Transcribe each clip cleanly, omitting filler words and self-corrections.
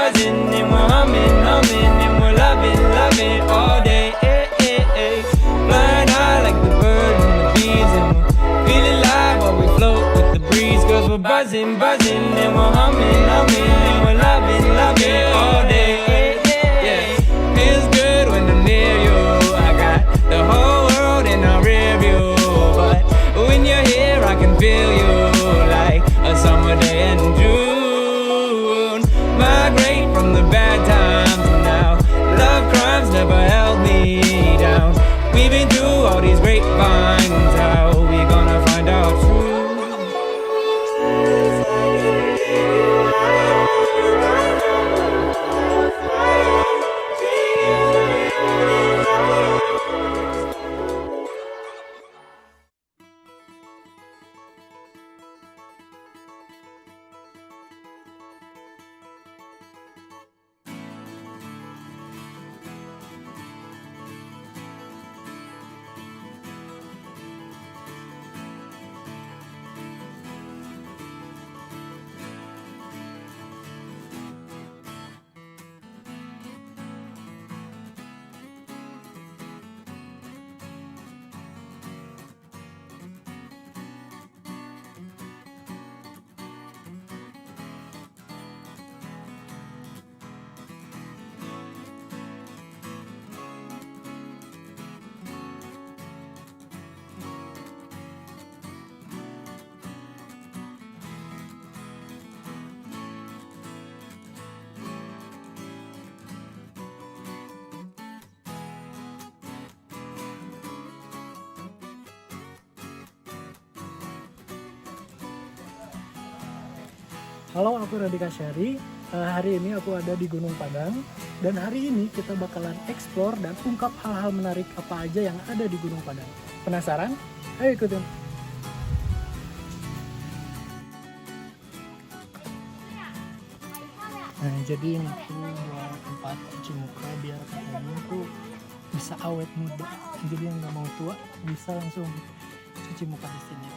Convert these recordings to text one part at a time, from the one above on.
buzzing, and we're humming, and we're loving all day. Flying high like the birds and the bees, and we're feeling alive while we float with the breeze. 'Cause we're buzzing, and we're humming, and we're loving all day. Yeah, feels good when I'm near you. I got the whole world in our rear view, but when you're here, I can feel you like a summer day in June. Migrate from the bad times now. Love crimes never held me down. We've been through all these grapevines. How we gonna find out truth? Halo, aku Radika Syari. Hari ini aku ada di Gunung Padang. Dan hari ini kita bakalan explore dan ungkap hal-hal menarik apa aja yang ada di Gunung Padang. Penasaran? Ayo ikutin. Nah, jadi ini tuh buat tempat cuci muka biar katanya tuh bisa awet muda. Jadi yang nggak mau tua bisa langsung cuci muka di sini.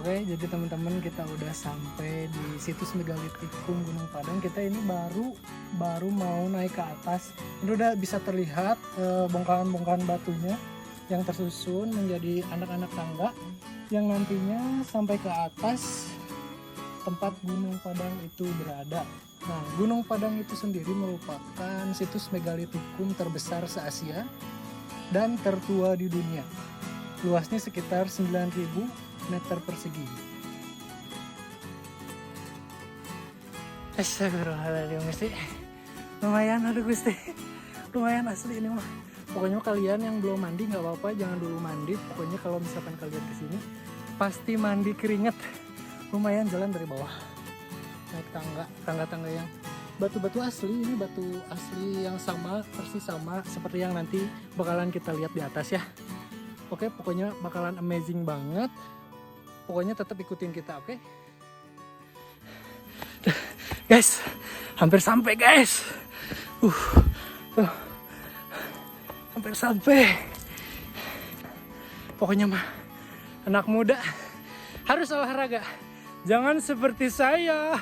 Oke, jadi teman-teman kita udah sampai di situs Megalithicum Gunung Padang. Kita ini baru mau naik ke atas. Ini udah bisa terlihat bongkahan-bongkahan batunya yang tersusun menjadi anak-anak tangga yang nantinya sampai ke atas tempat Gunung Padang itu berada. Nah, Gunung Padang itu sendiri merupakan situs Megalithicum terbesar se-Asia dan tertua di dunia. Luasnya sekitar 9.000 meter persegi. Astagfirullahaladzim, Gusti. Lumayan, aduh Gusti. Lumayan asli ini mah. Pokoknya kalian yang belum mandi nggak apa-apa, jangan dulu mandi. Pokoknya kalau misalkan kalian kesini pasti mandi keringet. Lumayan jalan dari bawah. Naik tangga-tangga yang batu-batu asli. Ini batu asli yang sama, persis sama seperti yang nanti bakalan kita lihat di atas ya. Oke, pokoknya bakalan amazing banget. Pokoknya tetap ikutin kita, oke? Guys, hampir sampai guys. Hampir sampai. Pokoknya mah anak muda harus olahraga. Jangan seperti saya.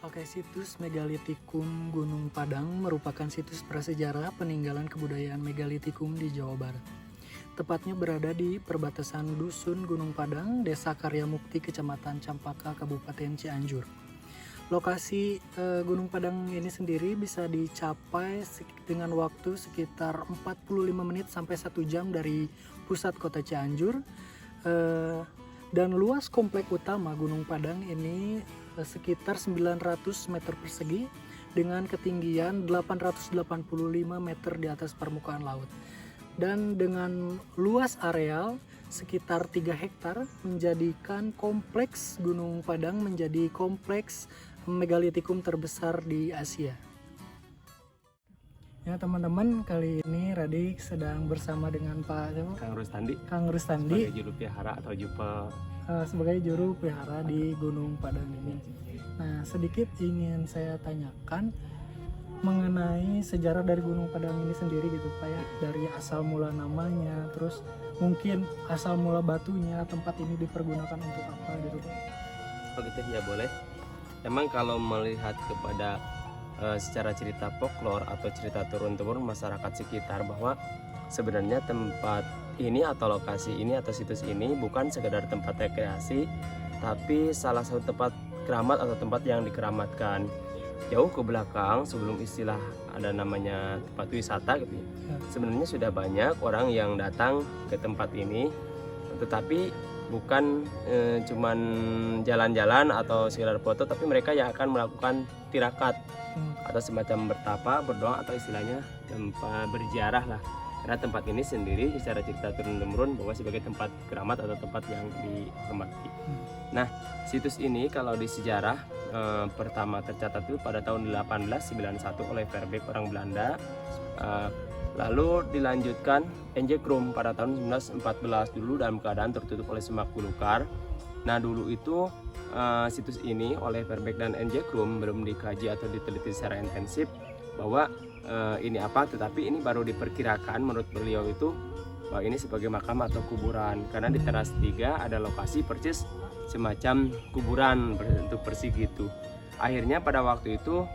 Oke, situs Megalitikum Gunung Padang merupakan situs prasejarah peninggalan kebudayaan Megalitikum di Jawa Barat. Tepatnya berada di perbatasan Dusun Gunung Padang, Desa Karyamukti, Kecamatan Campaka, Kabupaten Cianjur. Lokasi Gunung Padang ini sendiri bisa dicapai dengan waktu sekitar 45 menit sampai 1 jam dari pusat kota Cianjur. Dan luas komplek utama Gunung Padang ini sekitar 900 meter persegi dengan ketinggian 885 meter di atas permukaan laut. Dan dengan luas areal sekitar 3 hektar menjadikan kompleks Gunung Padang menjadi kompleks megalitikum terbesar di Asia. Ya teman-teman, kali ini Radik sedang bersama dengan Pak Kang Rustandi sebagai juru pelihara atau jupe sebagai juru pelihara di Gunung Padang ini. Nah, sedikit ingin saya tanyakan mengenai sejarah dari Gunung Padang ini sendiri gitu Pak ya, dari asal mula namanya, terus mungkin asal mula batunya, tempat ini dipergunakan untuk apa gitu Pak. Oh gitu ya, boleh. Emang kalau melihat kepada secara cerita folklore atau cerita turun-temurun masyarakat sekitar, bahwa sebenarnya tempat ini atau lokasi ini atau situs ini bukan sekedar tempat rekreasi, tapi salah satu tempat keramat atau tempat yang dikeramatkan. Jauh ke belakang sebelum istilah ada namanya tempat wisata gitu ya, sebenarnya sudah banyak orang yang datang ke tempat ini, tetapi bukan cuman jalan-jalan atau sekedar foto, tapi mereka yang akan melakukan tirakat atau semacam bertapa, berdoa, atau istilahnya tempat berziarah lah. Karena tempat ini sendiri secara cerita turun-temurun bahwa sebagai tempat keramat atau tempat yang dihormati. Nah, situs ini kalau di sejarah pertama tercatat itu pada tahun 1891 oleh Verbeek orang Belanda. Lalu dilanjutkan Enjekrum pada tahun 1914 dulu dalam keadaan tertutup oleh semak belukar. Nah dulu itu situs ini oleh Verbeek dan Enjekrum belum dikaji atau diteliti secara intensif bahwa ini apa, tetapi ini baru diperkirakan menurut beliau itu bahwa ini sebagai makam atau kuburan, karena di teras 3 ada lokasi persis semacam kuburan bentuk persegi gitu. Akhirnya pada waktu itu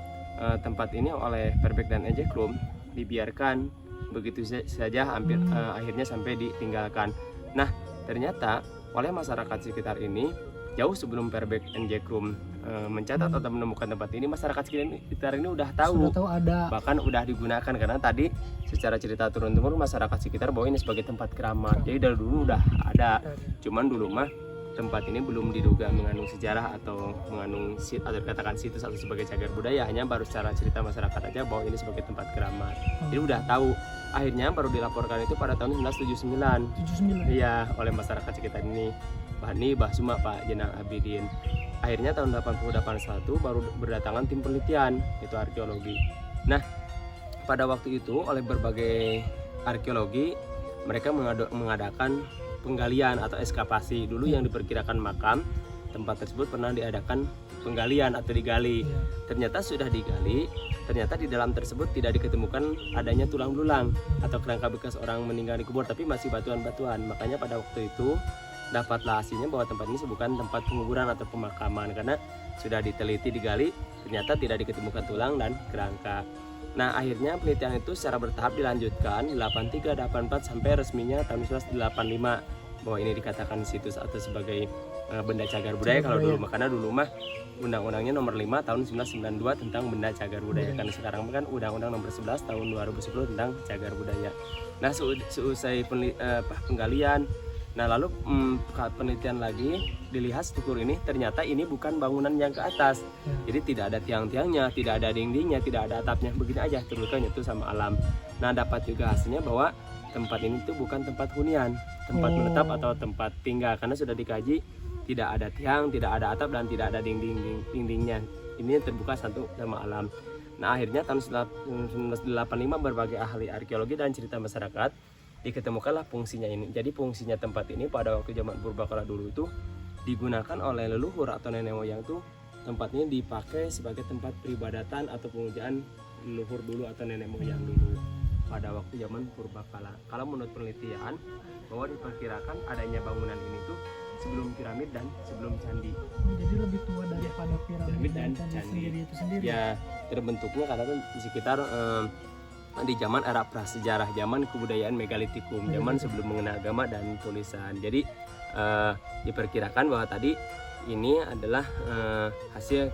tempat ini oleh Verbeek dan Enjekrum dibiarkan begitu saja, hampir akhirnya sampai ditinggalkan. Nah ternyata oleh masyarakat sekitar ini jauh sebelum Verbeek Enjekrum mencatat atau menemukan tempat ini, masyarakat sekitar ini udah tahu ada, bahkan udah digunakan, karena tadi secara cerita turun-temurun masyarakat sekitar bahwa ini sebagai tempat keramat. Jadi dari dulu udah ada, cuman dulu mah tempat ini belum diduga mengandung sejarah atau mengandung atau dikatakan situs atau sebagai cagar budaya, hanya baru secara cerita masyarakat aja bahwa ini sebagai tempat keramat. Jadi udah tahu. Akhirnya baru dilaporkan itu pada tahun 1979. Iya, oleh masyarakat sekitar ini. Bahni, Bahsuma, Pak Jenang Abidin. Akhirnya tahun 1981 baru berdatangan tim penelitian, itu arkeologi. Nah, pada waktu itu oleh berbagai arkeologi mereka mengadakan penggalian atau ekskavasi. Dulu yang diperkirakan makam, tempat tersebut pernah diadakan penggalian atau digali. Ternyata sudah digali, ternyata di dalam tersebut tidak diketemukan adanya tulang belulang atau kerangka bekas orang meninggal dikubur, tapi masih batuan-batuan. Makanya pada waktu itu dapatlah hasilnya bahwa tempat ini bukan tempat penguburan atau pemakaman, karena sudah diteliti, digali, ternyata tidak diketemukan tulang dan kerangka. Nah akhirnya penelitian itu secara bertahap dilanjutkan 83, 84 sampai resminya tahun 1985 bahwa ini dikatakan situs atau sebagai benda cagar budaya. Kalau dulu karena dulu mah undang-undangnya nomor 5 tahun 1992 tentang benda cagar budaya, kan sekarang kan undang-undang nomor 11 tahun 2010 tentang cagar budaya. Nah seusai penggalian, nah lalu penelitian lagi dilihat struktur ini, ternyata ini bukan bangunan yang ke atas. Jadi tidak ada tiang-tiangnya, tidak ada dindingnya, tidak ada atapnya, begini aja terbuka nyatu sama alam. Nah dapat juga hasilnya bahwa tempat ini tuh bukan tempat hunian, tempat menetap atau tempat tinggal, karena sudah dikaji tidak ada tiang, tidak ada atap, dan tidak ada dindingnya. Ini terbuka satu sama alam. Nah akhirnya tahun 1985 berbagai ahli arkeologi dan cerita masyarakat diketemukanlah fungsinya ini. Jadi fungsinya tempat ini pada waktu zaman purbakala dulu itu digunakan oleh leluhur atau nenek moyang tuh, tempat ini dipakai sebagai tempat peribadatan atau pemujaan leluhur dulu atau nenek moyang dulu pada waktu zaman purbakala. Kalau menurut penelitian bahwa diperkirakan adanya bangunan ini tuh sebelum piramid dan sebelum candi. Jadi lebih tua daripada piramid dan candi sendiri itu sendiri. Ya, terbentuknya karena kan di sekitar di zaman era prasejarah, zaman kebudayaan megalitikum, zaman sebelum mengenal agama dan tulisan. Jadi diperkirakan bahwa tadi ini adalah hasil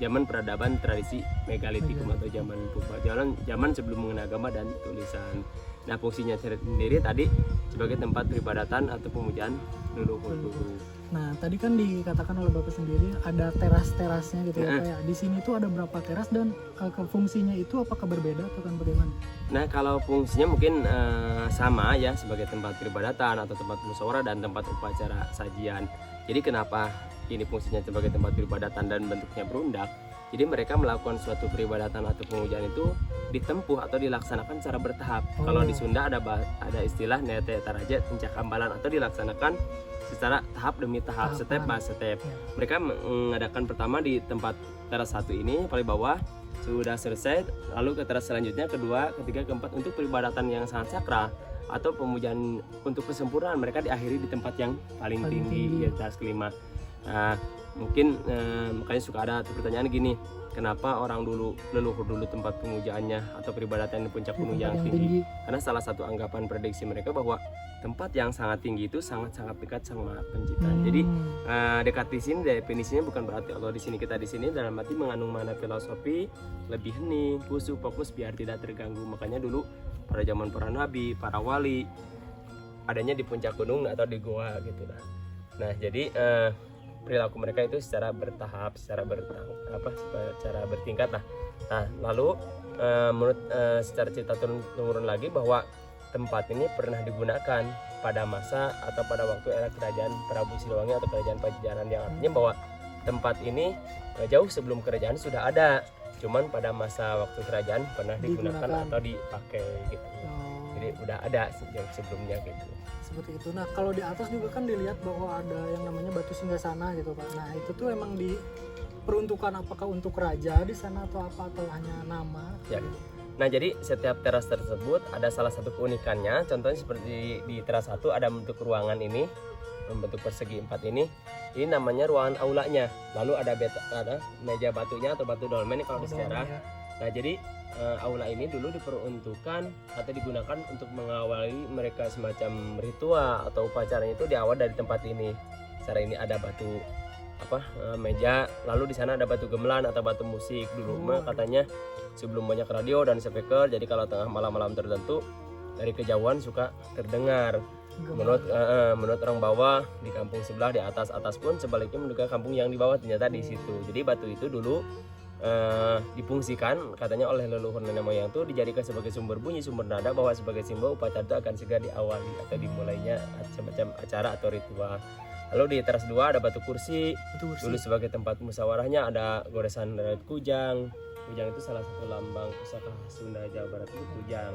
zaman peradaban tradisi megalitikum atau zaman purba, zaman sebelum mengenal agama dan tulisan. Nah, fungsinya sendiri tadi sebagai tempat peribadatan atau pemujaan leluhur dulu. Nah, tadi kan dikatakan oleh Bapak sendiri ada teras-terasnya gitu ya Pak ya. Di sini tuh ada berapa teras dan fungsinya itu apakah berbeda atau kan bagaimana? Nah, kalau fungsinya mungkin sama ya, sebagai tempat peribadatan atau tempat musyawarah dan tempat upacara sajian. Jadi kenapa ini fungsinya sebagai tempat peribadatan dan bentuknya berundak? Jadi mereka melakukan suatu peribadatan atau pemujaan itu ditempuh atau dilaksanakan secara bertahap. Kalau di Sunda ada istilah nete taraja pencakambalan atau dilaksanakan secara tahap demi tahap, step by step. Mereka mengadakan pertama di tempat teras satu ini paling bawah, sudah selesai, lalu ke teras selanjutnya, kedua, ketiga, keempat untuk peribadatan yang sangat sakral atau pemujaan untuk kesempurnaan mereka diakhiri di tempat yang paling tinggi, di teras kelima. Nah, mungkin makanya suka ada pertanyaan gini, kenapa orang dulu leluhur dulu tempat pemujaannya atau peribadatan di puncak gunung yang tinggi? Karena salah satu anggapan prediksi mereka bahwa tempat yang sangat tinggi itu sangat-sangat dekat sama penciptaan. Jadi dekat di sini definisinya bukan berarti Allah di sini, kita di sini, dalam arti mengandung makna filosofi lebih hening, khusyuk, fokus biar tidak terganggu. Makanya dulu pada zaman para nabi, para wali adanya di puncak gunung atau di goa gitu lah. Nah, jadi perilaku mereka itu secara bertahap, secara bertingkat lah. Nah, lalu menurut secara cerita turun lagi bahwa tempat ini pernah digunakan pada masa atau pada waktu era kerajaan Prabu Siliwangi atau kerajaan Pajajaran, yang artinya bahwa tempat ini jauh sebelum kerajaan sudah ada, cuman pada masa waktu kerajaan pernah digunakan atau dipakai gitu. Jadi udah ada sejak sebelumnya gitu. Seperti itu. Nah, kalau di atas juga kan dilihat bahwa ada yang namanya batu singgasana gitu Pak. Nah, itu tuh emang diperuntukkan apakah untuk raja di sana atau apa, atau hanya nama? Ya. Nah, jadi setiap teras tersebut ada salah satu keunikannya. Contohnya seperti di teras 1 ada bentuk ruangan ini, bentuk persegi 4 ini. Ini namanya ruangan aulanya. Lalu ada meja batunya atau batu dolmen kalau di sejarah. Nah, jadi aula ini dulu diperuntukkan atau digunakan untuk mengawali mereka semacam ritual atau upacaranya itu diawal dari tempat ini. Secara ini ada batu meja, lalu di sana ada batu gamelan atau batu musik. Dulu katanya sebelum banyak radio dan speaker, jadi kalau tengah malam-malam tertentu dari kejauhan suka terdengar. Menurut orang bawah di kampung sebelah, di atas pun sebaliknya menduga kampung yang di bawah ternyata di situ. Jadi batu itu dulu difungsikan katanya oleh leluhur nenek moyang itu dijadikan sebagai sumber bunyi, sumber nada, bahwa sebagai simbol upacara itu akan segera diawali atau dimulainya semacam acara atau ritual. Lalu di teras 2 ada batu kursi. Dulu sebagai tempat musyawarahnya ada goresan dari kujang. Kujang itu salah satu lambang pusaka Sunda Jawa Barat itu kujang.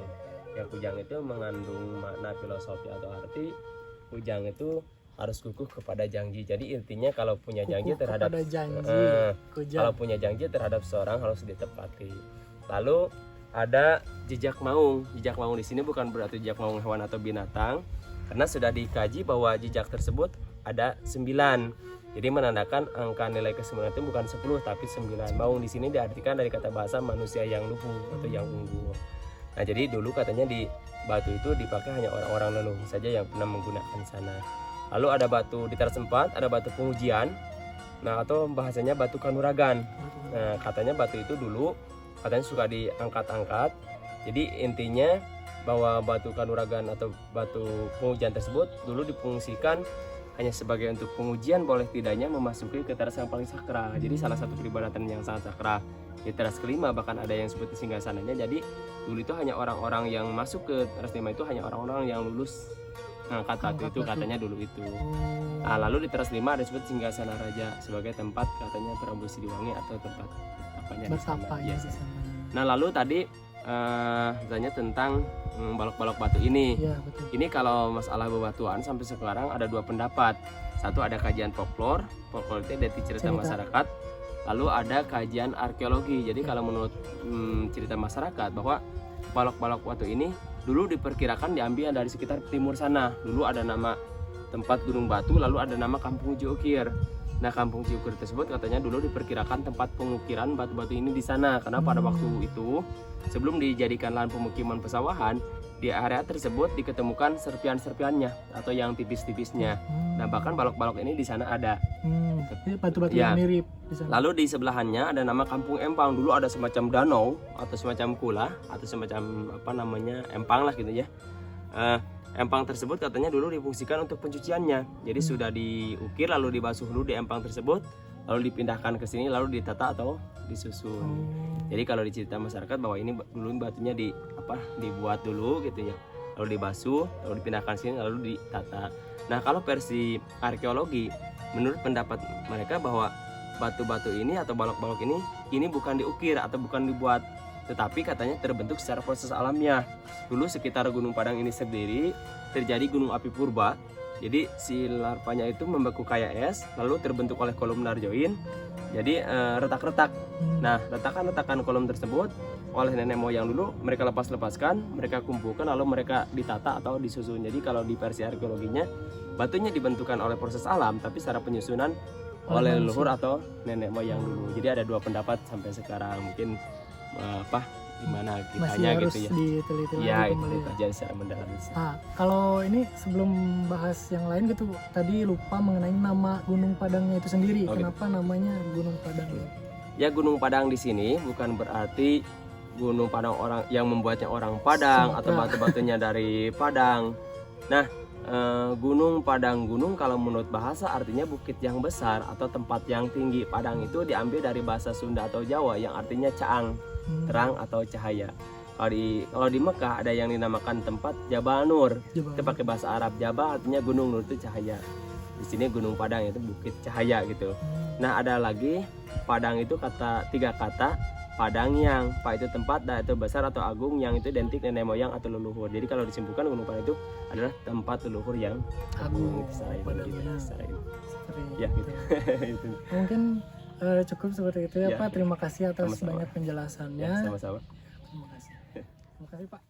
Yang kujang itu mengandung makna filosofi atau arti. Kujang itu harus kukuh kepada janji. Jadi intinya kalau punya janji terhadap kalau punya janji terhadap seorang harus ditepati. Lalu ada jejak maung. Jejak maung di sini bukan berarti jejak maung hewan atau binatang, karena sudah dikaji bahwa jejak tersebut ada 9. Jadi menandakan angka nilai kesembilan itu bukan 10 tapi 9. Maung di sini diartikan dari kata bahasa manusia yang luhur atau yang unggul. Nah, jadi dulu katanya di batu itu dipakai hanya orang-orang leluhur saja yang pernah menggunakan sana. Lalu ada batu di teras 4, ada batu pengujian. Nah, atau bahasanya batu kanuragan. Nah, katanya batu itu dulu katanya suka diangkat-angkat. Jadi intinya bahwa batu kanuragan atau batu pengujian tersebut dulu difungsikan hanya sebagai untuk pengujian boleh tidaknya memasuki ke teras yang paling sakral. Jadi salah satu peribadatan yang sangat sakral. Di teras kelima bahkan ada yang sebut singgasananya. Jadi dulu itu hanya orang-orang yang masuk ke teras 5 itu hanya orang-orang yang lulus ngangkat batu itu katanya dulu itu. Nah, lalu di teras 5 ada disebut singgasana raja sebagai tempat katanya Prabu Siliwangi atau tempat bertapanya di sana. Nah, lalu tadi tanya tentang balok-balok batu ini. Ya, betul. Ini kalau masalah bebatuan sampai sekarang ada 2 pendapat. Satu ada kajian folklore itu dari cerita masyarakat. Lalu ada kajian arkeologi. Jadi kalau menurut cerita masyarakat bahwa balok-balok batu ini dulu diperkirakan diambil dari sekitar timur sana. Dulu ada nama tempat Gunung Batu, lalu ada nama Kampung Ciukir. Nah, Kampung Ciukir tersebut katanya dulu diperkirakan tempat pengukiran batu-batu ini di sana, karena pada waktu itu sebelum dijadikan lahan pemukiman pesawahan, di area tersebut diketemukan serpian-serpiannya atau yang tipis-tipisnya. Nah, bahkan balok-balok ini di sana ada. Jadi batu-batu Ya. yang mirip di sana. Lalu di sebelahannya ada nama Kampung Empang. Dulu ada semacam danau atau semacam kula atau semacam apa namanya empang lah gitu ya. Empang tersebut katanya dulu difungsikan untuk pencuciannya. Jadi sudah diukir lalu dibasuh dulu di empang tersebut, lalu dipindahkan ke sini lalu ditata atau disusun. Jadi kalau dicerita masyarakat bahwa ini dulu batunya dibuat dulu gitu ya, lalu dibasuh, lalu dipindahkan sini, lalu ditata. Nah, kalau versi arkeologi, menurut pendapat mereka bahwa batu-batu ini atau balok-balok ini bukan diukir atau bukan dibuat, tetapi katanya terbentuk secara proses alamiah. Dulu sekitar Gunung Padang ini sendiri terjadi gunung api purba. Jadi si larvanya itu membeku kayak es, lalu terbentuk oleh kolumnar join. Jadi retak-retak. Nah, retakan-retakan kolom tersebut oleh nenek moyang dulu mereka lepaskan, mereka kumpulkan lalu mereka ditata atau disusun. Jadi kalau di versi arkeologinya, batunya dibentukkan oleh proses alam, tapi secara penyusunan oleh leluhur atau nenek moyang dulu. Jadi ada dua pendapat sampai sekarang. Mungkin gimana Masih kitanya harus gitu ya. diteliti Ya, lagi itu kembali. kajian secara mendalam. Nah, kalau ini sebelum bahas yang lain gitu, tadi lupa mengenai nama Gunung Padangnya itu sendiri. Oh, gitu. Kenapa namanya Gunung Padang? Ya, Gunung Padang di sini bukan berarti Gunung Padang orang yang membuatnya orang Padang atau batu-batunya dari Padang. Nah, Gunung Padang kalau menurut bahasa artinya bukit yang besar atau tempat yang tinggi. Padang itu diambil dari bahasa Sunda atau Jawa yang artinya caang, terang atau cahaya. Kalau di Mekah ada yang dinamakan tempat Jabal Nur. Itu pakai bahasa Arab. Jabal artinya gunung, Nur itu cahaya. Di sini Gunung Padang itu bukit cahaya gitu. Nah, ada lagi Padang itu tiga kata. Padang yang itu tempat, itu besar atau agung, yang itu identik nenek moyang atau leluhur. Jadi kalau disimpulkan Gunung Padang itu adalah tempat leluhur yang agung. Ya, gitu. Mungkin cukup seperti itu ya, Ya, Pak. Terima kasih atas sama-sama. banyak penjelasannya. Ya, sama-sama. Terima kasih. Terima kasih, Pak.